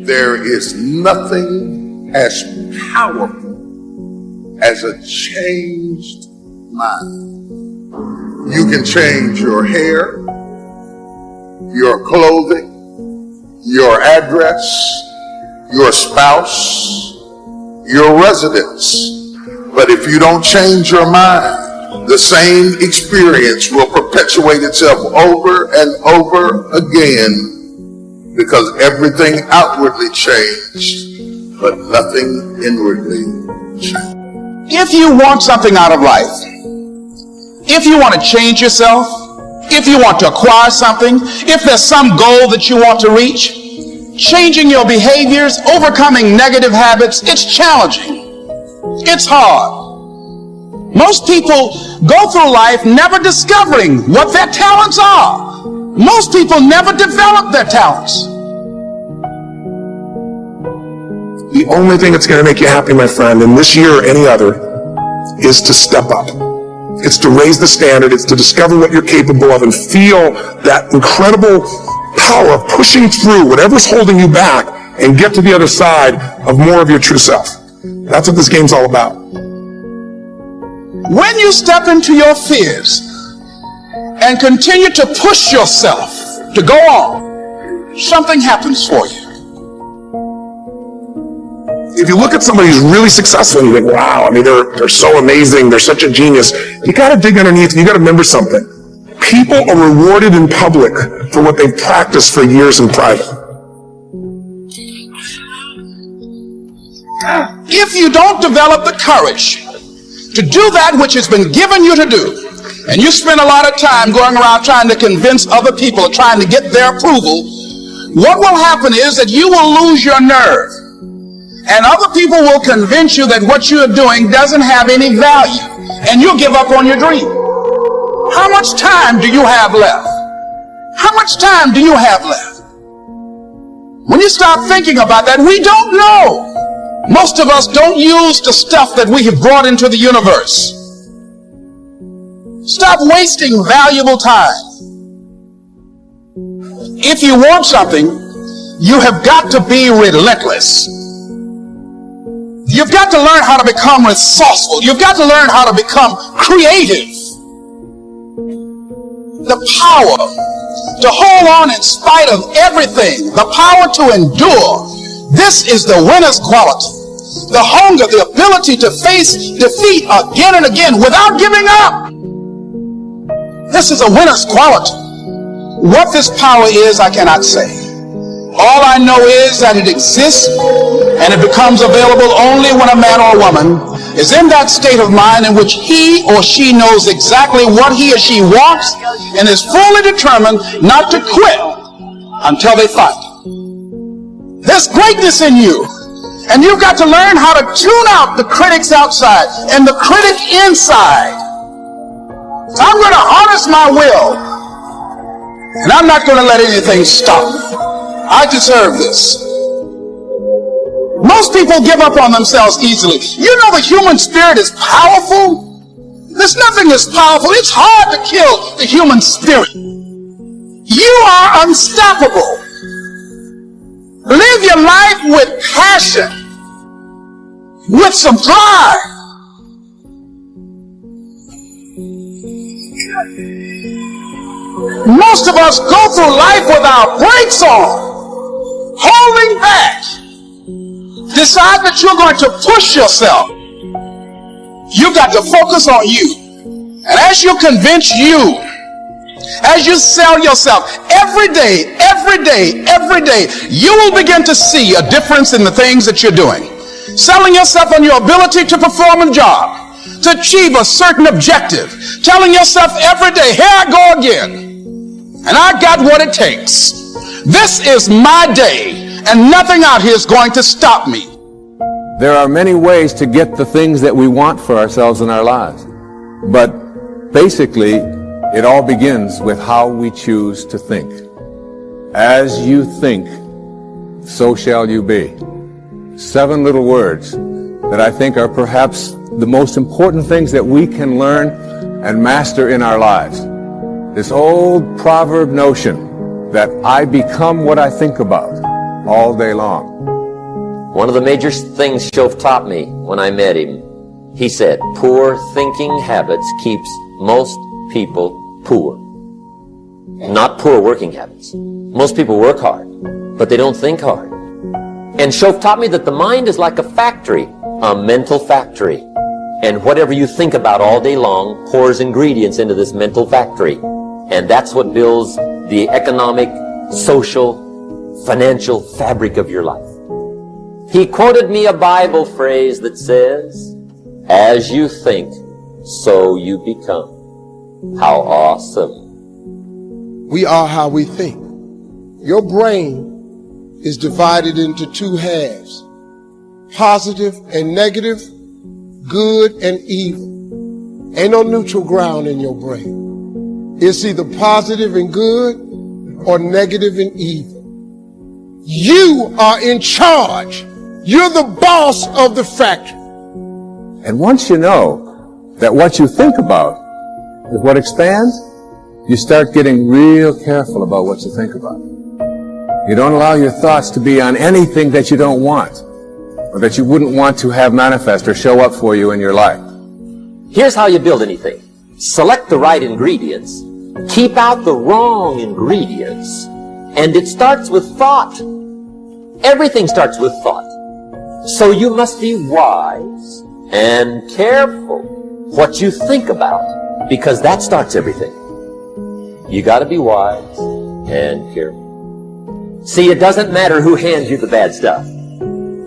There is nothing as powerful as a changed mind. You can change your hair, your clothing, your address, your spouse, your residence. But if you don't change your mind, the same experience will perpetuate itself over and over again, because everything outwardly changed, but nothing inwardly changed. If you want something out of life, if you want to change yourself, if you want to acquire something, if there's some goal that you want to reach, changing your behaviors, overcoming negative habits, it's challenging. It's hard. Most people go through life never discovering what their talents are. Most people never develop their talents. The only thing that's going to make you happy, my friend, in this year or any other, is to step up. It's to raise the standard. It's to discover what you're capable of and feel that incredible power of pushing through whatever's holding you back and get to the other side of more of your true self. That's what this game's all about. When you step into your fears and continue to push yourself to go on, something happens for you. If you look at somebody who's really successful and you think, wow, I mean, they're so amazing, they're such a genius, you got to dig underneath and you got to remember something. People are rewarded in public for what they've practiced for years in private. If you don't develop the courage to do that which has been given you to do, and you spend a lot of time going around trying to convince other people or trying to get their approval, what will happen is that you will lose your nerve. And other people will convince you that what you're doing doesn't have any value, and you'll give up on your dream. How much time do you have left? How much time do you have left? When you start thinking about that, we don't know. Most of us don't use the stuff that we have brought into the universe. Stop wasting valuable time. If you want something, you have got to be relentless. You've got to learn how to become resourceful. You've got to learn how to become creative. The power to hold on in spite of everything. The power to endure. This is the winner's quality. The hunger, the ability to face defeat again and again without giving up. This is a winner's quality. What this power is, I cannot say. All I know is that it exists, and it becomes available only when a man or a woman is in that state of mind in which he or she knows exactly what he or she wants and is fully determined not to quit until they find it. There's greatness in you, and you've got to learn how to tune out the critics outside and the critic inside. I'm going to harness my will, and I'm not going to let anything stop me. I deserve this. Most people give up on themselves easily. You know the human spirit is powerful. There's nothing as powerful. It's hard to kill the human spirit. You are unstoppable. Live your life with passion, with some drive. Most of us go through life with our brakes on, holding back. Decide that you're going to push yourself. You've got to focus on you. And as you convince you, as you sell yourself every day, you will begin to see a difference in the things that you're doing. Selling yourself on your ability to perform a job, to achieve a certain objective. Telling yourself every day, here I go again. And I got what it takes. This is my day, and nothing out here is going to stop me. There are many ways to get the things that we want for ourselves in our lives. But basically, it all begins with how we choose to think. As you think, so shall you be. 7 little words that I think are perhaps the most important things that we can learn and master in our lives. This old proverb notion that I become what I think about. all day long. One of the major things Shoaff taught me when I met him, he said, poor thinking habits keeps most people poor. Not poor working habits. Most people work hard, but they don't think hard. And Shoaff taught me that the mind is like a factory, a mental factory. And whatever you think about all day long pours ingredients into this mental factory. And that's what builds the economic, social, financial fabric of your life. He quoted me a Bible phrase that says, as you think, so you become. How awesome. We are how we think. Your brain is divided into two halves, positive and negative, good and evil. Ain't no neutral ground in your brain. It's either positive and good or negative and evil. You are in charge. You're the boss of the factory. And once you know that what you think about is what expands, you start getting real careful about what you think about. You don't allow your thoughts to be on anything that you don't want, or that you wouldn't want to have manifest or show up for you in your life. Here's how you build anything. Select the right ingredients, keep out the wrong ingredients, and it starts with thought. Everything starts with thought. So you must be wise and careful what you think about, because that starts everything. You gotta be wise and careful. See, it doesn't matter who hands you the bad stuff.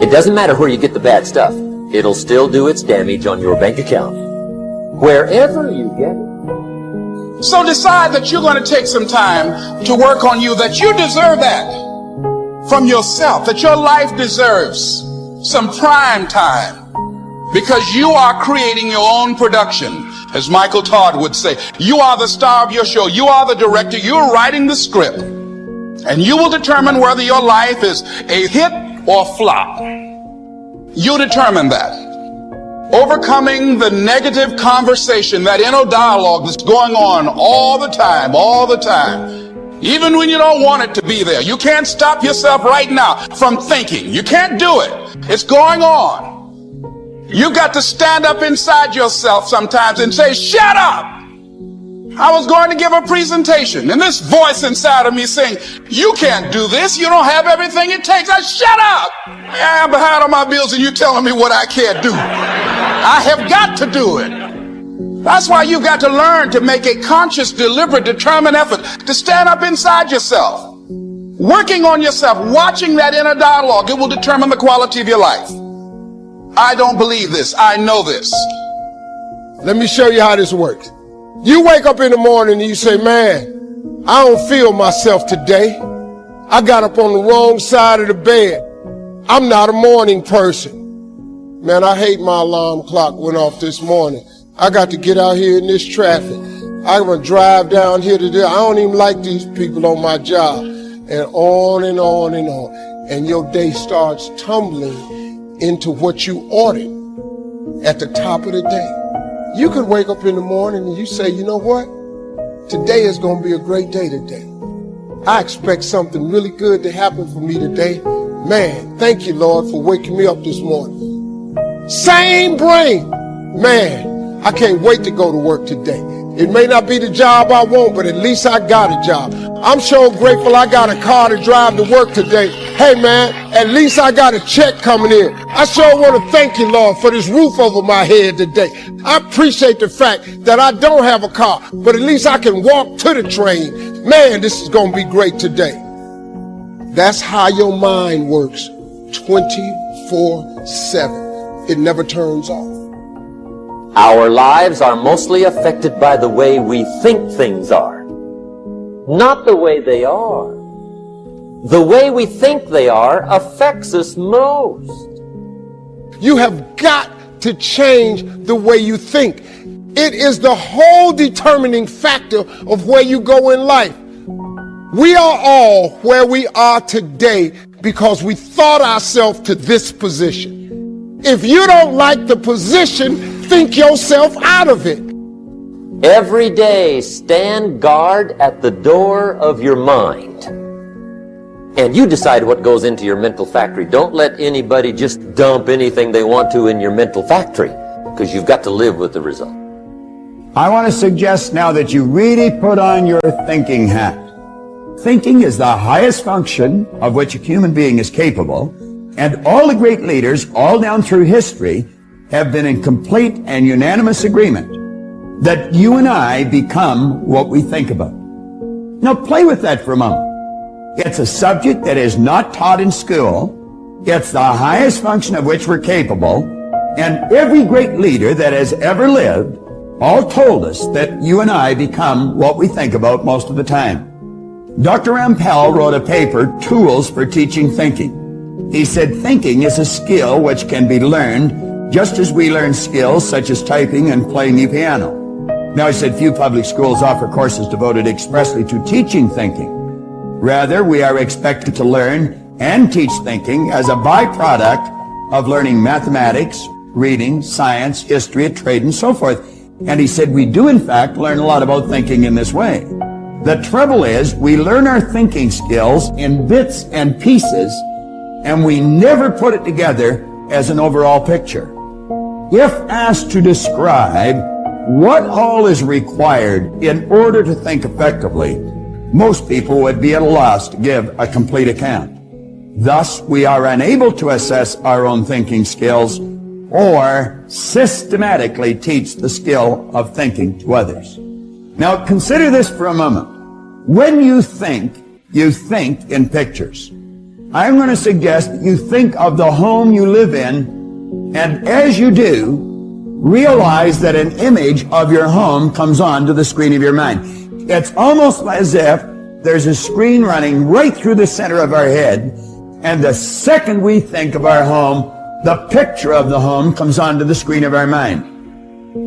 It doesn't matter where you get the bad stuff. It'll still do its damage on your bank account, wherever you get it. So decide that you're going to take some time to work on you, that you deserve that from yourself, that your life deserves some prime time, because you are creating your own production. As Michael Todd would say, you are the star of your show. You are the director. You're writing the script. And you will determine whether your life is a hit or flop. You determine that. Overcoming the negative conversation, that inner dialogue that's going on all the time, even when you don't want it to be there. You can't stop yourself right now from thinking. You can't do it. It's going on. You've got to stand up inside yourself sometimes and say, shut up! I was going to give a presentation, and this voice inside of me saying, you can't do this. You don't have everything it takes. Shut up! Yeah, I'm behind on my bills, and you're telling me what I can't do. I have got to do it. That's why you've got to learn to make a conscious, deliberate, determined effort to stand up inside yourself. Working on yourself, watching that inner dialogue, it will determine the quality of your life. I don't believe this. I know this. Let me show you how this works. You wake up in the morning and you say, man, I don't feel myself today. I got up on the wrong side of the bed. I'm not a morning person. Man, I hate my alarm clock went off this morning. I got to get out here in this traffic. I'm going to drive down here today. I don't even like these people on my job. And on and on and on. And your day starts tumbling into what you ordered at the top of the day. You could wake up in the morning and you say, you know what? Today is going to be a great day today. I expect something really good to happen for me today. Man, thank you, Lord, for waking me up this morning. Same brain. Man, I can't wait to go to work today. It may not be the job I want, but at least I got a job. I'm so grateful I got a car to drive to work today. Hey man, at least I got a check coming in. I sure want to thank you, Lord, for this roof over my head today. I appreciate the fact that I don't have a car, but at least I can walk to the train. Man, this is going to be great today. That's how your mind works 24/7. It never turns off. Our lives are mostly affected by the way we think things are, not the way they are. The way we think they are affects us most. You have got to change the way you think. It is the whole determining factor of where you go in life. We are all where we are today because we thought ourselves to this position. If you don't like the position, think yourself out of it. Every day, stand guard at the door of your mind. And you decide what goes into your mental factory. Don't let anybody just dump anything they want to in your mental factory, because you've got to live with the result. I want to suggest now that you really put on your thinking hat. Thinking is the highest function of which a human being is capable, and all the great leaders all down through history have been in complete and unanimous agreement that you and I become what we think about. Now play with that for a moment. It's a subject that is not taught in school. It's the highest function of which we're capable, and every great leader that has ever lived all told us that you and I become what we think about most of the time. Dr. Rampell wrote a paper, Tools for Teaching Thinking. He said thinking is a skill which can be learned just as we learn skills such as typing and playing the piano. Now, he said few public schools offer courses devoted expressly to teaching thinking. Rather, we are expected to learn and teach thinking as a byproduct of learning mathematics, reading, science, history, trade, and so forth. And he said we do in fact learn a lot about thinking in this way. The trouble is we learn our thinking skills in bits and pieces, and we never put it together as an overall picture. If asked to describe what all is required in order to think effectively, most people would be at a loss to give a complete account. Thus, we are unable to assess our own thinking skills or systematically teach the skill of thinking to others. Now, consider this for a moment. When you think in pictures. I'm going to suggest that you think of the home you live in, and as you do, realize that an image of your home comes onto the screen of your mind. It's almost as if there's a screen running right through the center of our head, and the second we think of our home, the picture of the home comes onto the screen of our mind.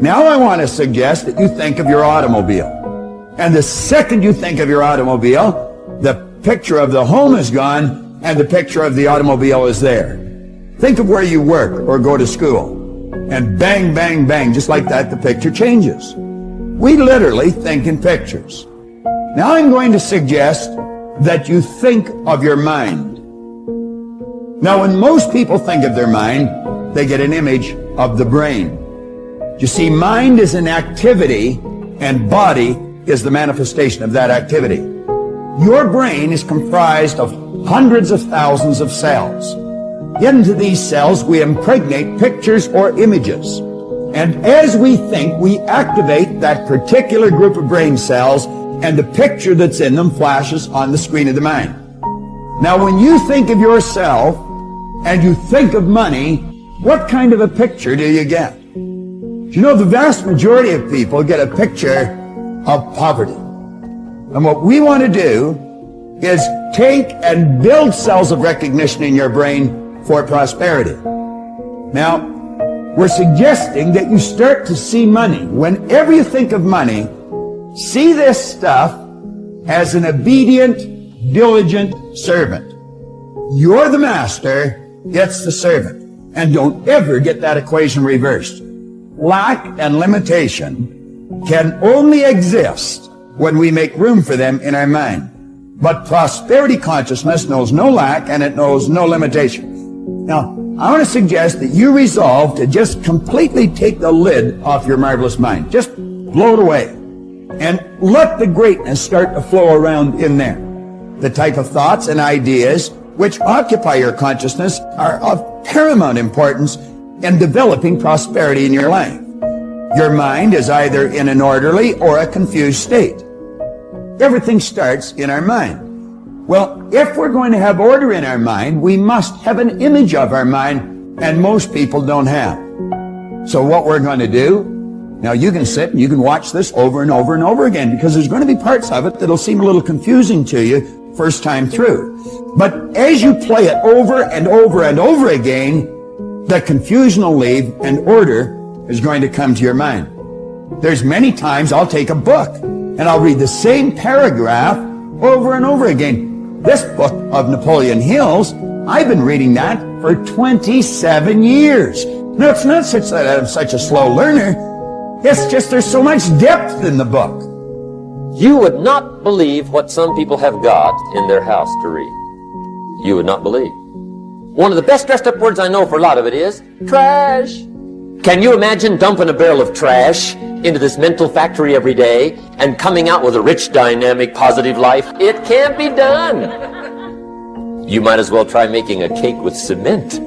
Now I want to suggest that you think of your automobile. And the second you think of your automobile, the picture of the home is gone, and the picture of the automobile is there. Think of where you work or go to school. And bang, bang, bang, just like that, the picture changes. We literally think in pictures. Now I'm going to suggest that you think of your mind. Now, when most people think of their mind, they get an image of the brain. You see, mind is an activity, and body is the manifestation of that activity. Your brain is comprised of hundreds of thousands of cells. Into these cells, we impregnate pictures or images. And as we think, we activate that particular group of brain cells, and the picture that's in them flashes on the screen of the mind. Now, when you think of yourself, and you think of money, what kind of a picture do you get? You know, the vast majority of people get a picture of poverty. And what we want to do is take and build cells of recognition in your brain for prosperity. Now, we're suggesting that you start to see money. Whenever you think of money, see this stuff as an obedient, diligent servant. You're the master, it's the servant. And don't ever get that equation reversed. Lack and limitation can only exist when we make room for them in our mind. But prosperity consciousness knows no lack and it knows no limitation. Now, I want to suggest that you resolve to just completely take the lid off your marvelous mind. Just blow it away. And let the greatness start to flow around in there. The type of thoughts and ideas which occupy your consciousness are of paramount importance in developing prosperity in your life. Your mind is either in an orderly or a confused state. Everything starts in our mind. Well, if we're going to have order in our mind, we must have an image of our mind, and most people don't have. So what we're going to do, now you can sit and you can watch this over and over and over again, because there's going to be parts of it that'll seem a little confusing to you first time through. But as you play it over and over and over again, the confusion will leave and order is going to come to your mind. There's many times I'll take a book and I'll read the same paragraph over and over again. This book of Napoleon Hill's, I've been reading that for 27 years. Now, it's not such that I'm such a slow learner. It's just there's so much depth in the book. You would not believe what some people have got in their house to read. you would not believe. One of the best dressed up words I know for a lot of it is trash. Can you imagine dumping a barrel of trash into this mental factory every day and coming out with a rich, dynamic, positive life? It can't be done. You might as well try making a cake with cement.